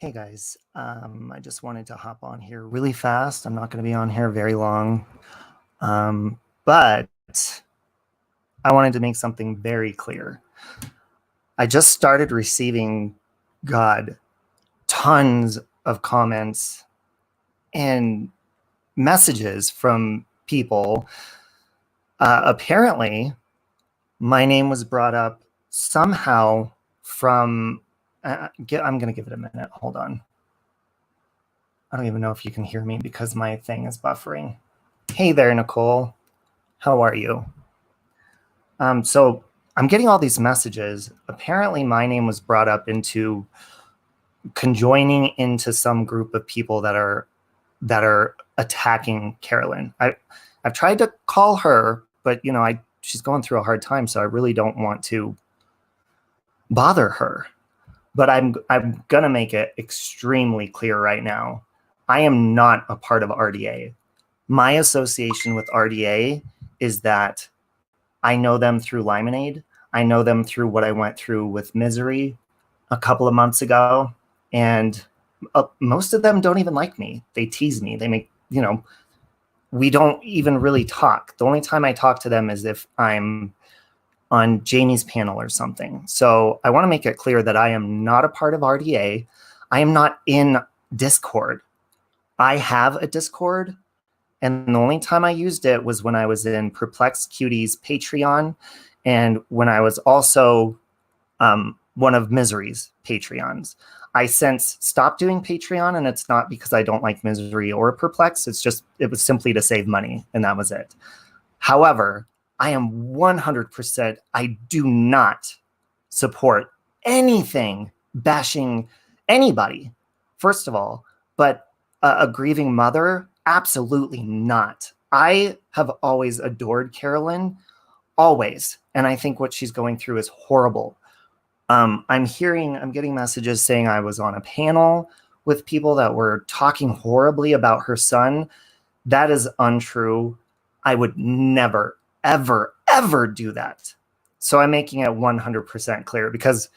Hey guys, I just wanted to hop on here really fast. I'm not going to be on here very long, but I wanted to make something very clear. I just started receiving, God, tons of comments and messages from people. Apparently, my name was brought up somehow from, I'm going to give it a minute. Hold on. I don't even know if you can hear me because my thing is buffering. Hey there, Nicole. How are you? So I'm getting all these messages. Apparently, my name was brought up into conjoining into some group of people that are attacking Carolyn. I've tried to call her, but she's going through a hard time, so I really don't want to bother her. But I'm gonna make it extremely clear right now. I am not a part of RDA. My association with RDA is that I know them through Limonade. I know them through what I went through with Misery a couple of months ago. And most of them don't even like me. They tease me. They make, we don't even really talk. The only time I talk to them is if I'm on Jamie's panel or something. So I want to make it clear that I am not a part of RDA. I am not in Discord. I have a Discord, and the only time I used it was when I was in Perplexed Cutie's Patreon, and when I was also one of Misery's Patreons. I since stopped doing Patreon, and it's not because I don't like Misery or Perplexed. It was simply to save money, and that was it. However, I am 100%, I do not support anything bashing anybody, first of all, but a grieving mother, absolutely not. I have always adored Carolyn, always. And I think what she's going through is horrible. I'm getting messages saying I was on a panel with people that were talking horribly about her son. That is untrue. I would never, ever, ever do that. So I'm making it 100% clear because,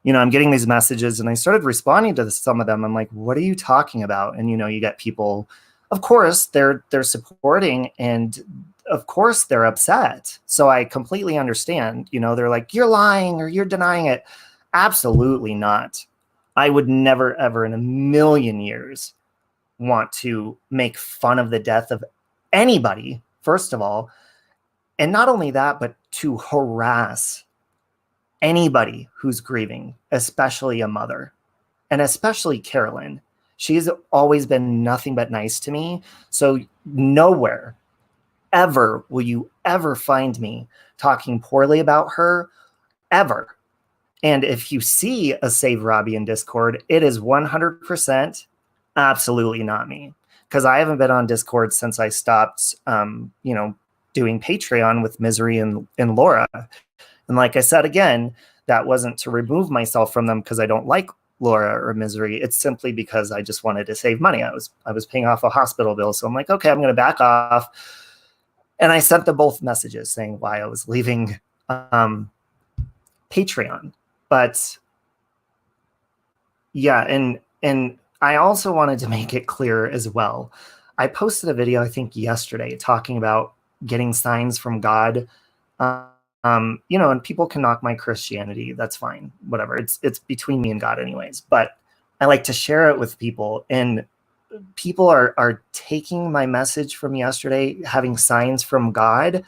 I'm getting these messages and I started responding to some of them. I'm like, what are you talking about? And, you get people, of course, they're supporting, and of course they're upset. So I completely understand, they're like, you're lying or you're denying it. Absolutely not. I would never, ever in a million years want to make fun of the death of anybody, first of all. And not only that, but to harass anybody who's grieving, especially a mother, and especially Carolyn. She's always been nothing but nice to me. So nowhere ever will you ever find me talking poorly about her, ever. And if you see a Save Robbie in Discord, it is 100% absolutely not me. Because I haven't been on Discord since I stopped, doing Patreon with Misery and Laura. And like I said, again, that wasn't to remove myself from them because I don't like Laura or Misery. It's simply because I just wanted to save money. I was paying off a hospital bill. So I'm like, okay, I'm going to back off. And I sent them both messages saying why I was leaving Patreon. But yeah, and I also wanted to make it clear as well. I posted a video, I think yesterday, talking about getting signs from God. And people can knock my Christianity. That's fine. Whatever. It's between me and God anyways. But I like to share it with people. And people are taking my message from yesterday, having signs from God,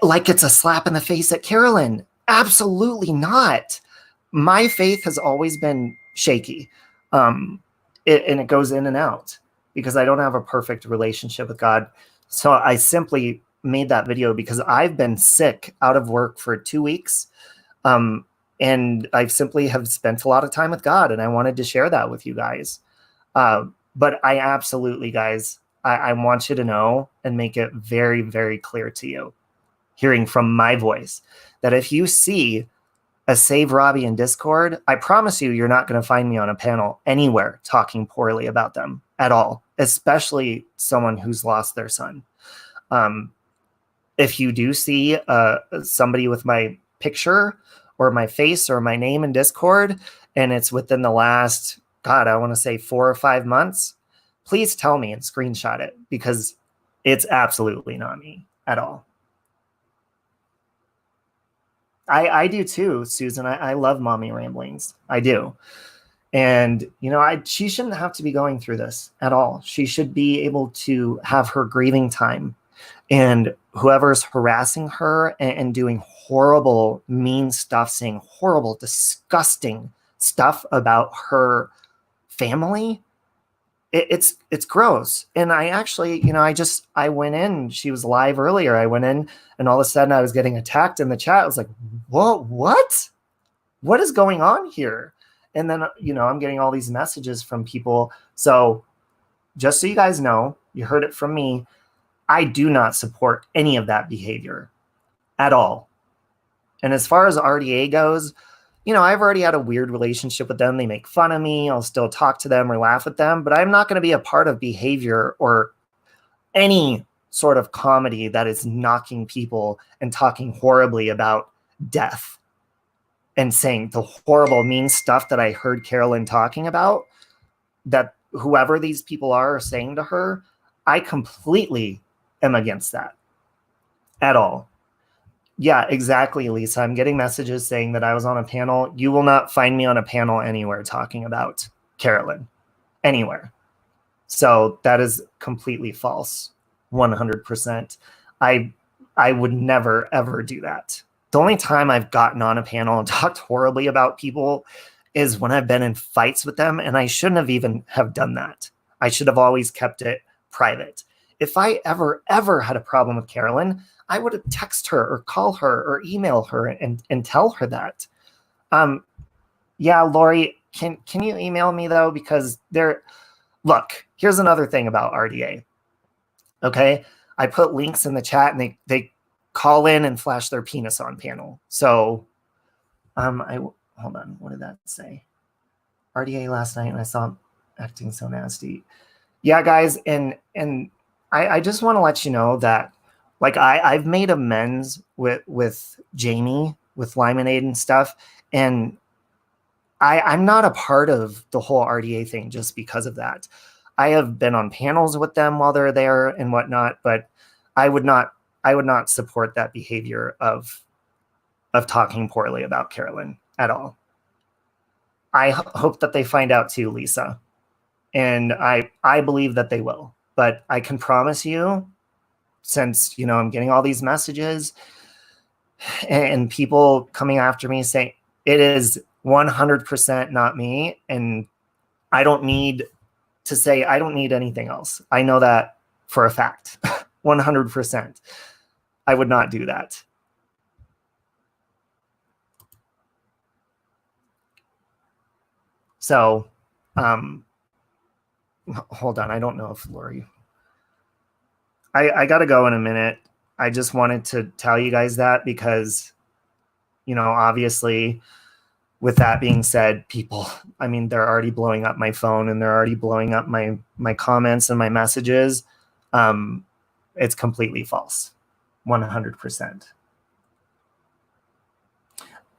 like it's a slap in the face at Carolyn. Absolutely not. My faith has always been shaky. And it goes in and out because I don't have a perfect relationship with God. So I simply made that video because I've been sick out of work for 2 weeks. And I simply have spent a lot of time with God, and I wanted to share that with you guys. But I absolutely, guys, I want you to know and make it very, very clear to you, hearing from my voice, that if you see a Save Robbie in Discord, I promise you, you're not going to find me on a panel anywhere talking poorly about them at all, especially someone who's lost their son. If you do see somebody with my picture or my face or my name in Discord, and it's within the last God, I want to say 4 or 5 months, please tell me and screenshot it, because it's absolutely not me at all. I do too, Susan. I love mommy ramblings. I do. And, you know, she shouldn't have to be going through this at all. She should be able to have her grieving time. And whoever's harassing her and doing horrible, mean stuff, saying horrible, disgusting stuff about her family, it's gross. And I actually, you know, I went in, she was live earlier. I went in and all of a sudden I was getting attacked in the chat. I was like, what is going on here? And then, you know, I'm getting all these messages from people. So just so you guys know, you heard it from me, I do not support any of that behavior at all. And as far as RDA goes, you know, I've already had a weird relationship with them. They make fun of me. I'll still talk to them or laugh at them, but I'm not going to be a part of behavior or any sort of comedy that is knocking people and talking horribly about death and saying the horrible, mean stuff that I heard Carolyn talking about, that whoever these people are saying to her, I completely am against that at all. Yeah, exactly, Lisa. I'm getting messages saying that I was on a panel. You will not find me on a panel anywhere talking about Carolyn, anywhere. So that is completely false, 100%. I would never, ever do that. The only time I've gotten on a panel and talked horribly about people is when I've been in fights with them, and I shouldn't have even have done that. I should have always kept it private. If I ever had a problem with Carolyn, I would have text her or call her or email her and tell her that. Yeah, Lori, can you email me though? Because look, here's another thing about RDA. Okay, I put links in the chat and they call in and flash their penis on panel. So, hold on, what did that say? RDA last night and I saw him acting so nasty. Yeah, guys, and I just want to let you know that, like, I've made amends with Jamie, with Limonade and stuff, and I'm not a part of the whole RDA thing just because of that. I have been on panels with them while they're there and whatnot, but I would not support that behavior of talking poorly about Carolyn at all. I hope that they find out too, Lisa, and I believe that they will. But I can promise you, since, you know, I'm getting all these messages and people coming after me saying it is 100% not me, and I don't need to say, I don't need anything else. I know that for a fact, 100%. I would not do that. So, hold on. I don't know if Lori, I got to go in a minute. I just wanted to tell you guys that because, you know, obviously with that being said, people, I mean, they're already blowing up my phone and they're already blowing up my comments and my messages. It's completely false. 100%.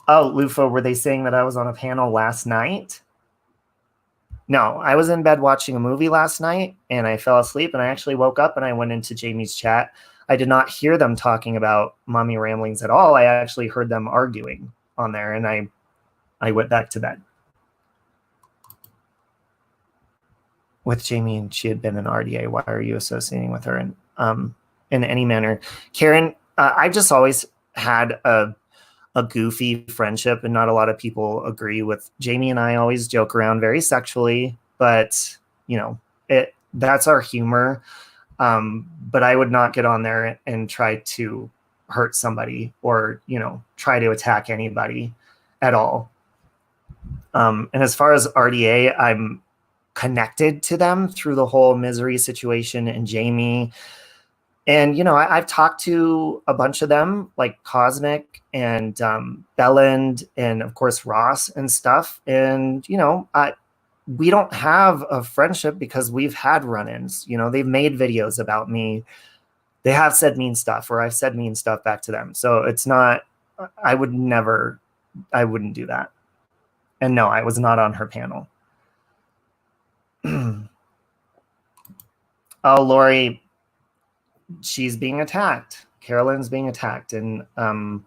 Oh, Lufo, were they saying that I was on a panel last night? No, I was in bed watching a movie last night and I fell asleep and I actually woke up and I went into Jamie's chat. I did not hear them talking about mommy ramblings at all. I actually heard them arguing on there and I went back to bed. With Jamie, and she had been an RDA. Why are you associating with her in any manner? Karen, I just always had a goofy friendship, and not a lot of people agree with Jamie and I always joke around very sexually, but you know, that's our humor. But I would not get on there and try to hurt somebody or, you know, try to attack anybody at all. And as far as RDA, I'm connected to them through the whole Misery situation and Jamie. And, you know, I've talked to a bunch of them, like Cosmic and Belland and, of course, Ross and stuff. And, you know, we don't have a friendship because we've had run-ins. You know, they've made videos about me. They have said mean stuff, or I've said mean stuff back to them. So it's not, I wouldn't do that. And no, I was not on her panel. Oh, Lori, she's being attacked. Carolyn's being attacked. And from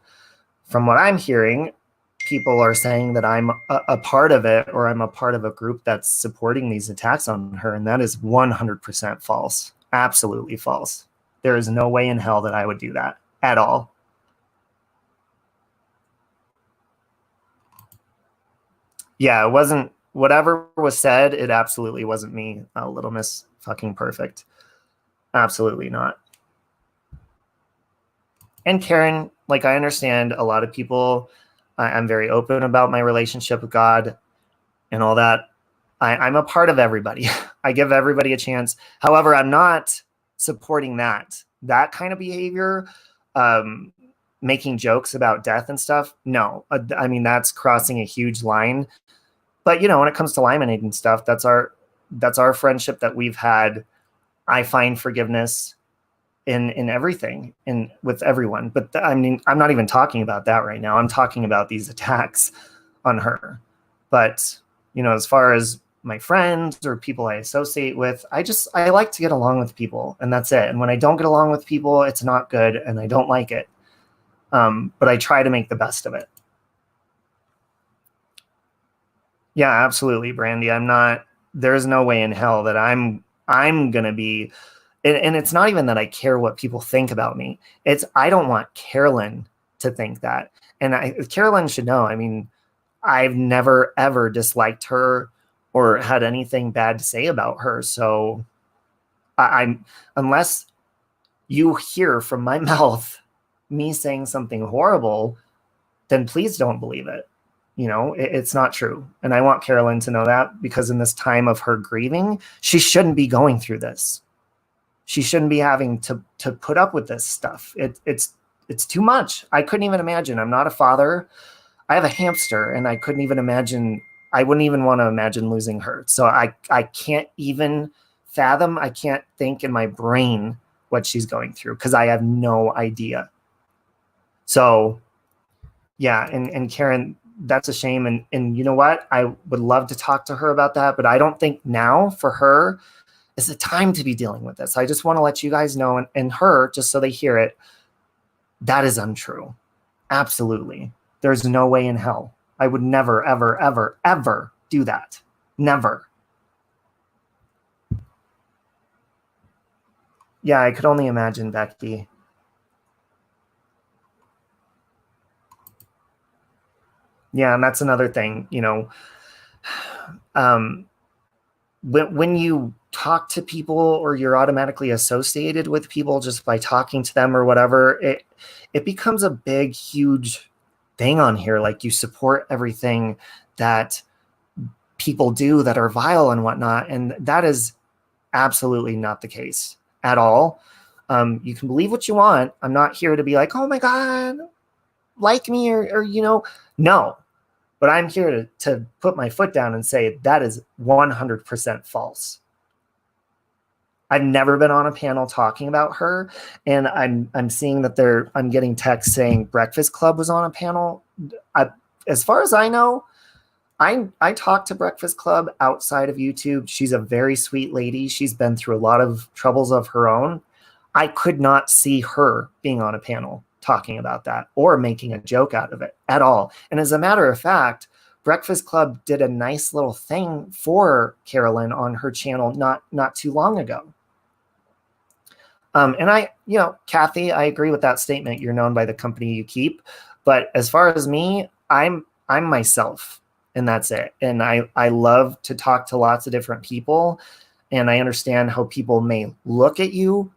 what I'm hearing, people are saying that I'm a part of it, or I'm a part of a group that's supporting these attacks on her. And that is 100% false. Absolutely false. There is no way in hell that I would do that at all. Yeah, it wasn't, whatever was said, it absolutely wasn't me, Little Miss fucking Perfect. Absolutely not. And Karen, like, I understand a lot of people, I'm very open about my relationship with God and all that. I'm a part of everybody. I give everybody a chance. However, I'm not supporting that kind of behavior, making jokes about death and stuff. No, I mean, that's crossing a huge line. But, you know, when it comes to Limonade and stuff, that's our friendship that we've had. I find forgiveness in everything and with everyone. But I mean, I'm not even talking about that right now. I'm talking about these attacks on her. But, you know, as far as my friends or people I associate with, I like to get along with people, and that's it. And when I don't get along with people, it's not good and I don't like it. But I try to make the best of it. Yeah, absolutely, Brandy. There's no way in hell that I'm going to be, and it's not even that I care what people think about me. It's, I don't want Carolyn to think that. And Carolyn should know, I mean, I've never, ever disliked her or had anything bad to say about her. So I'm, unless you hear from my mouth me saying something horrible, then please don't believe it. You know, it's not true. And I want Carolyn to know that, because in this time of her grieving, she shouldn't be going through this. She shouldn't be having to put up with this stuff. It's too much. I couldn't even imagine. I'm not a father. I have a hamster, and I couldn't even imagine. I wouldn't even want to imagine losing her. So I can't even fathom. I can't think in my brain what she's going through, because I have no idea. So yeah, and Karen, that's a shame. And you know what? I would love to talk to her about that, but I don't think now for her is the time to be dealing with this. I just want to let you guys know, and her, just so they hear it, that is untrue. Absolutely. There's no way in hell. I would never, ever, ever, ever do that. Never. Yeah, I could only imagine, Becky. Yeah, and that's another thing, you know, when you talk to people, or you're automatically associated with people just by talking to them or whatever, it becomes a big, huge thing on here. Like, you support everything that people do that are vile and whatnot. And that is absolutely not the case at all. You can believe what you want. I'm not here to be like, oh my God, like me, or you know, no. But I'm here to put my foot down and say that is 100% false. I've never been on a panel talking about her, and I'm seeing that I'm getting texts saying Breakfast Club was on a panel. As far as I know, I talked to Breakfast Club outside of YouTube. She's a very sweet lady. She's been through a lot of troubles of her own. I could not see her being on a panel talking about that or making a joke out of it at all. And as a matter of fact, Breakfast Club did a nice little thing for Carolyn on her channel not too long ago. And you know, Kathy, I agree with that statement. You're known by the company you keep. But as far as me, I'm myself, and that's it. And I love to talk to lots of different people, and I understand how people may look at you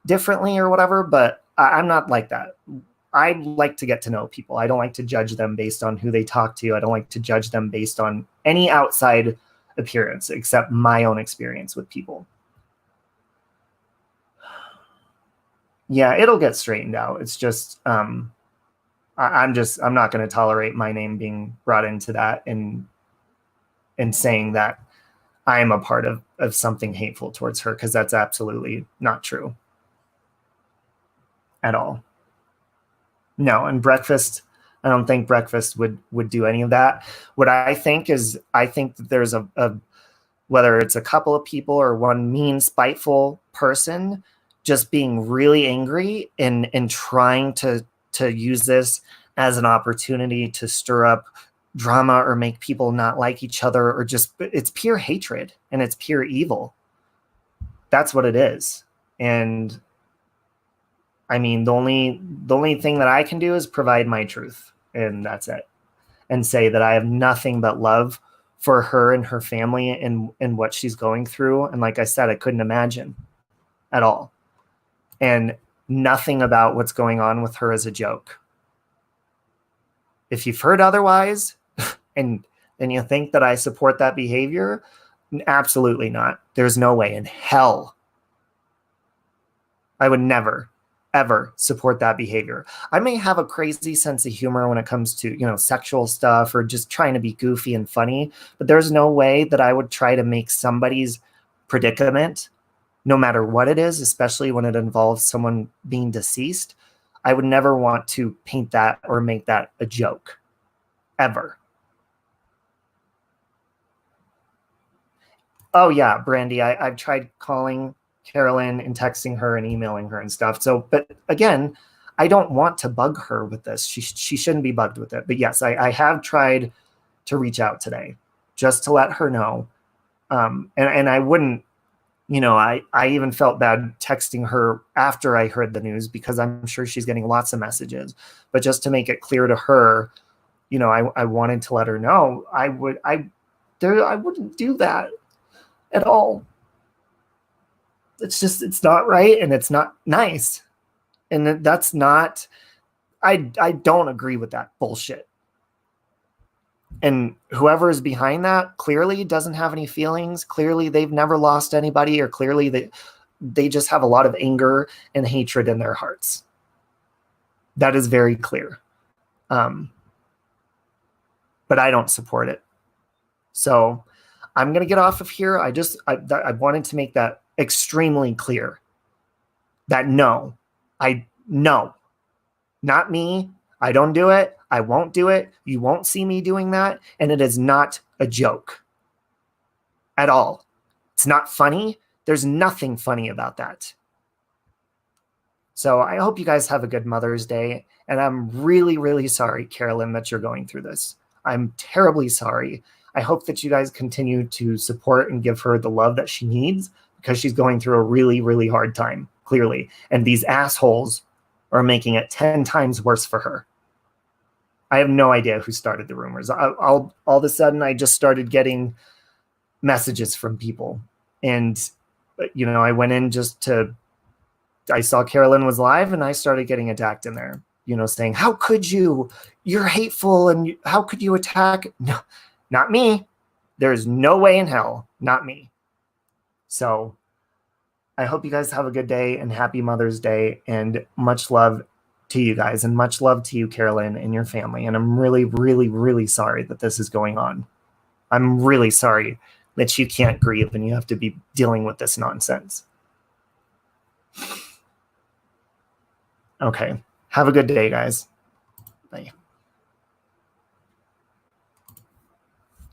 differently or whatever, but I'm not like that. I like to get to know people. I don't like to judge them based on who they talk to. I don't like to judge them based on any outside appearance except my own experience with people. Yeah, it'll get straightened out. It's just, I'm not going to tolerate my name being brought into that and saying that I'm a part of something hateful towards her, because that's absolutely not true at all. No, and Breakfast, I don't think Breakfast would do any of that. What I think is, I think that there's a whether it's a couple of people or one mean, spiteful person, just being really angry and trying to use this as an opportunity to stir up drama or make people not like each other, or just, it's pure hatred and it's pure evil. That's what it is. And I mean, the only thing that I can do is provide my truth, and that's it. And say that I have nothing but love for her and her family and what she's going through. And like I said, I couldn't imagine at all. And nothing about what's going on with her is a joke. If you've heard otherwise and you think that I support that behavior, absolutely not. There's no way in hell I would never, ever support that behavior. I may have a crazy sense of humor when it comes to, you know, sexual stuff or just trying to be goofy and funny, but there's no way that I would try to make somebody's predicament, no matter what it is, especially when it involves someone being deceased, I would never want to paint that or make that a joke, ever. Oh yeah, Brandy, I've tried calling Carolyn and texting her and emailing her and stuff. So, but again, I don't want to bug her with this. She shouldn't be bugged with it. But yes, I have tried to reach out today just to let her know. And I wouldn't, you know, I even felt bad texting her after I heard the news, because I'm sure she's getting lots of messages. But just to make it clear to her, you know, I wanted to let her know I wouldn't do that at all. It's just, it's not right, and it's not nice. And that's not, I don't agree with that bullshit. And whoever is behind that clearly doesn't have any feelings. Clearly they've never lost anybody, or clearly they just have a lot of anger and hatred in their hearts. That is very clear. But I don't support it. So I'm going to get off of here. I wanted to make that extremely clear that no, not me. I don't do it. I won't do it. You won't see me doing that. And it is not a joke at all. It's not funny. There's nothing funny about that. So I hope you guys have a good Mother's Day. And I'm really, really sorry, Carolyn, that you're going through this. I'm terribly sorry. I hope that you guys continue to support and give her the love that she needs, because she's going through a really, really hard time, clearly. And these assholes are making it 10 times worse for her. I have no idea who started the rumors. All of a sudden, I just started getting messages from people. And, you know, I went in I saw Carolyn was live, and I started getting attacked in there, you know, saying, how could you? You're hateful, and how could you attack? No, not me. There's no way in hell, not me. So I hope you guys have a good day, and happy Mother's Day, and much love to you guys, and much love to you, Carolyn, and your family. And I'm really, really, really sorry that this is going on. I'm really sorry that you can't grieve and you have to be dealing with this nonsense. Okay. Have a good day, guys. Bye.